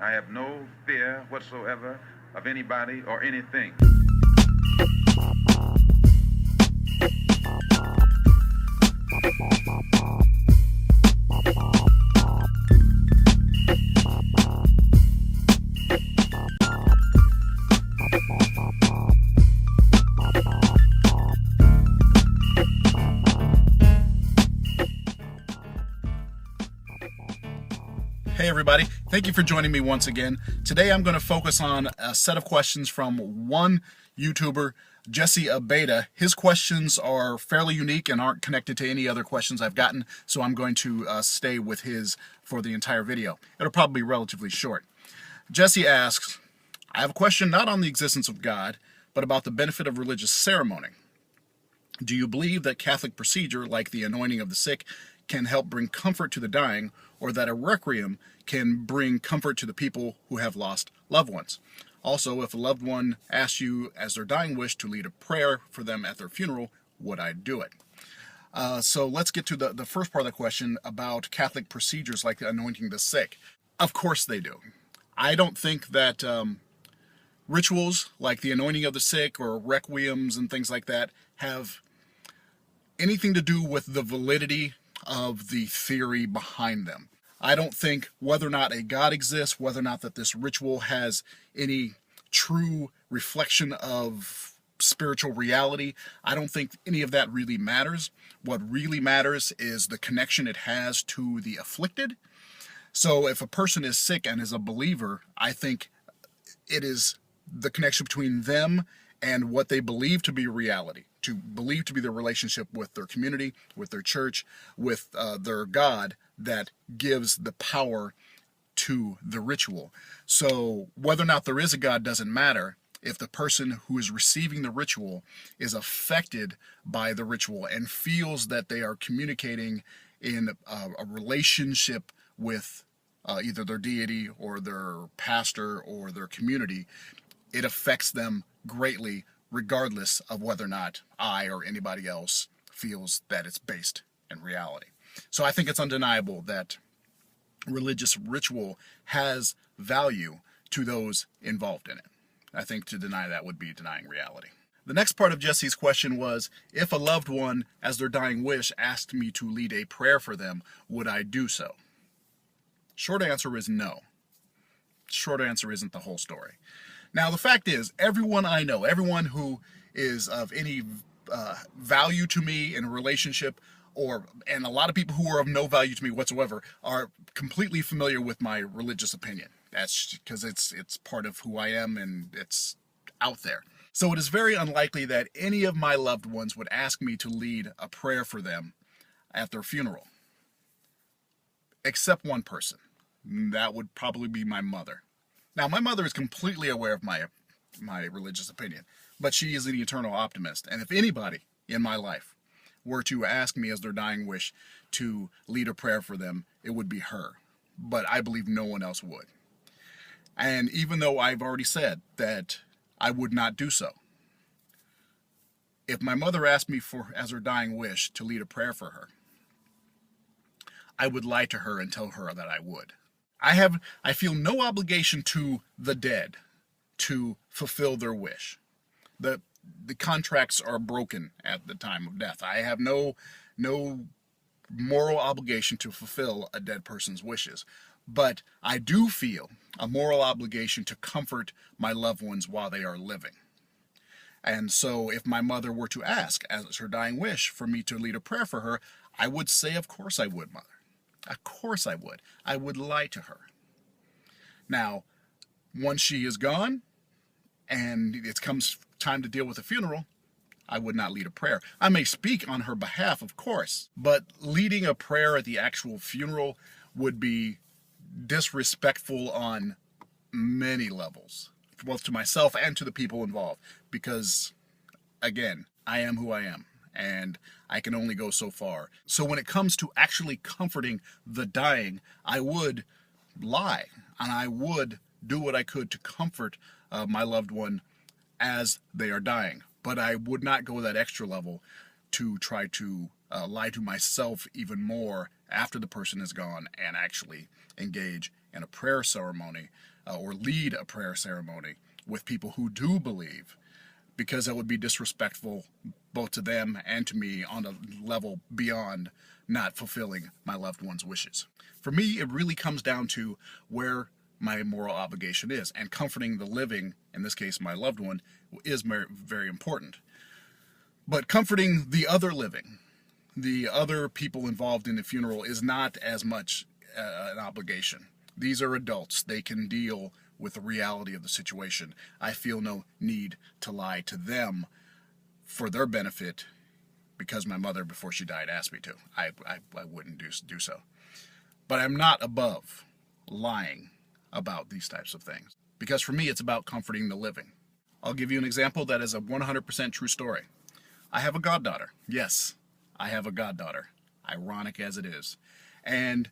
I have no fear whatsoever of anybody or anything. Hey everybody, thank you for joining me once again. Today I'm going to focus on a set of questions from one YouTuber, Jesse Abeyta. His questions are fairly unique and aren't connected to any other questions I've gotten, so I'm going to stay with his for the entire video. It'll probably be relatively short. Jesse asks, I have a question not on the existence of God, but about the benefit of religious ceremony. Do you believe that Catholic procedure, like the anointing of the sick, can help bring comfort to the dying, or that a requiem can bring comfort to the people who have lost loved ones? Also, if a loved one asked you as their dying wish to lead a prayer for them at their funeral, would I do it? So let's get to the first part of the question about Catholic procedures like anointing the sick. Of course they do. I don't think that rituals like the anointing of the sick or requiems and things like that have anything to do with the validity of the theory behind them. I don't think whether or not a God exists, whether or not that this ritual has any true reflection of spiritual reality, I don't think any of that really matters. What really matters is the connection it has to the afflicted. So if a person is sick and is a believer, I think it is the connection between them and what they believe to be reality, to believe to be their relationship with their community, with their church, with their God, that gives the power to the ritual. So whether or not there is a God doesn't matter if the person who is receiving the ritual is affected by the ritual and feels that they are communicating in a relationship with either their deity or their pastor or their community. It affects them greatly, regardless of whether or not I or anybody else feels that it's based in reality. So I think it's undeniable that religious ritual has value to those involved in it. I think to deny that would be denying reality. The next part of Jesse's question was, if a loved one, as their dying wish, asked me to lead a prayer for them, would I do so? Short answer is no. Short answer isn't the whole story. Now, the fact is, everyone I know, everyone who is of any value to me in a relationship, and a lot of people who are of no value to me whatsoever, are completely familiar with my religious opinion. That's because it's part of who I am and it's out there. So it is very unlikely that any of my loved ones would ask me to lead a prayer for them at their funeral. Except one person. That would probably be my mother. Now, my mother is completely aware of my religious opinion, but she is an eternal optimist. And if anybody in my life were to ask me as their dying wish to lead a prayer for them, it would be her. But I believe no one else would. And even though I've already said that I would not do so, if my mother asked me as her dying wish to lead a prayer for her, I would lie to her and tell her that I would. I feel no obligation to the dead to fulfill their wish. The contracts are broken at the time of death. I have no moral obligation to fulfill a dead person's wishes. But I do feel a moral obligation to comfort my loved ones while they are living. And so if my mother were to ask, as her dying wish, for me to lead a prayer for her, I would say, of course I would, Mother. Of course I would. I would lie to her. Now, once she is gone and it comes time to deal with the funeral, I would not lead a prayer. I may speak on her behalf, of course, but leading a prayer at the actual funeral would be disrespectful on many levels, both to myself and to the people involved, because, again, I am who I am. And I can only go so far. So when it comes to actually comforting the dying, I would lie, and I would do what I could to comfort my loved one as they are dying. But I would not go that extra level to try to lie to myself even more after the person is gone and actually engage in a prayer ceremony or lead a prayer ceremony with people who do believe, because that would be disrespectful both to them and to me on a level beyond not fulfilling my loved one's wishes. For me, it really comes down to where my moral obligation is, and comforting the living, in this case my loved one, is very important. But comforting the other living, the other people involved in the funeral, is not as much an obligation. These are adults. They can deal with the reality of the situation. I feel no need to lie to them for their benefit because my mother, before she died, asked me to. I wouldn't do so. But I'm not above lying about these types of things, because for me it's about comforting the living. I'll give you an example that is a 100% true story. I have a goddaughter. Yes, I have a goddaughter, ironic as it is. And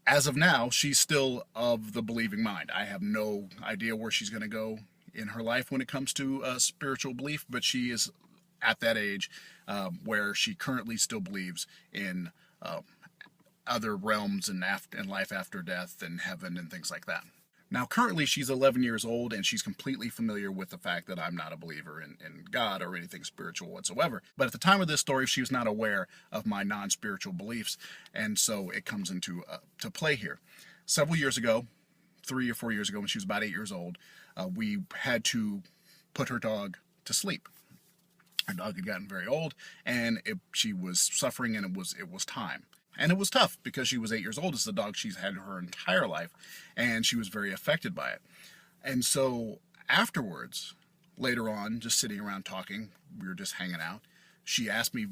as of now, she's still of the believing mind. I have no idea where she's going to go in her life when it comes to spiritual belief, but she is at that age where she currently still believes in other realms and life after death and heaven and things like that. Now, currently, she's 11 years old, and she's completely familiar with the fact that I'm not a believer in God or anything spiritual whatsoever. But at the time of this story, she was not aware of my non-spiritual beliefs, and so it comes into to play here. Several years ago, 3 or 4 years ago, when she was about 8 years old, we had to put her dog to sleep. Her dog had gotten very old, and she was suffering, and it was time. And it was tough because she was 8 years old. It's the dog she's had her entire life, and she was very affected by it. And so afterwards, later on, just sitting around talking, we were just hanging out, she asked me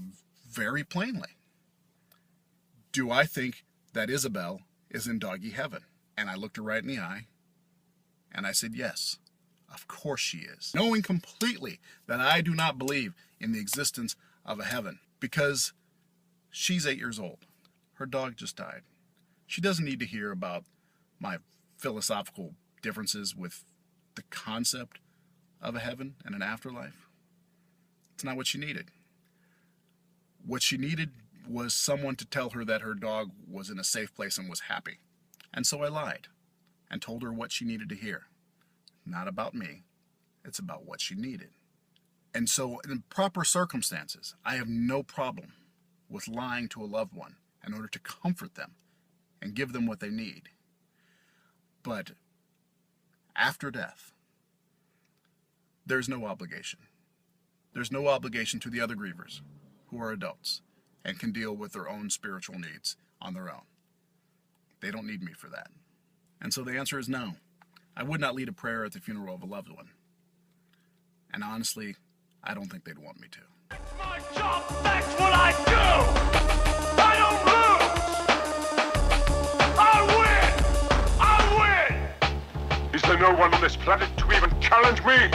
very plainly, do I think that Isabel is in doggy heaven? And I looked her right in the eye, and I said, yes, of course she is. Knowing completely that I do not believe in the existence of a heaven, because she's 8 years old. Her dog just died. She doesn't need to hear about my philosophical differences with the concept of a heaven and an afterlife. It's not what she needed. What she needed was someone to tell her that her dog was in a safe place and was happy. And so I lied and told her what she needed to hear. Not about me. It's about what she needed. And so in proper circumstances, I have no problem with lying to a loved one in order to comfort them and give them what they need. But after death, there's no obligation. There's no obligation to the other grievers who are adults and can deal with their own spiritual needs on their own. They don't need me for that. And so the answer is no. I would not lead a prayer at the funeral of a loved one. And honestly, I don't think they'd want me to. It's my job, that's what I do! I don't lose! I win! Is there no one on this planet to even challenge me?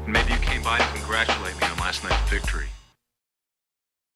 Maybe you came by to congratulate me on last night's victory.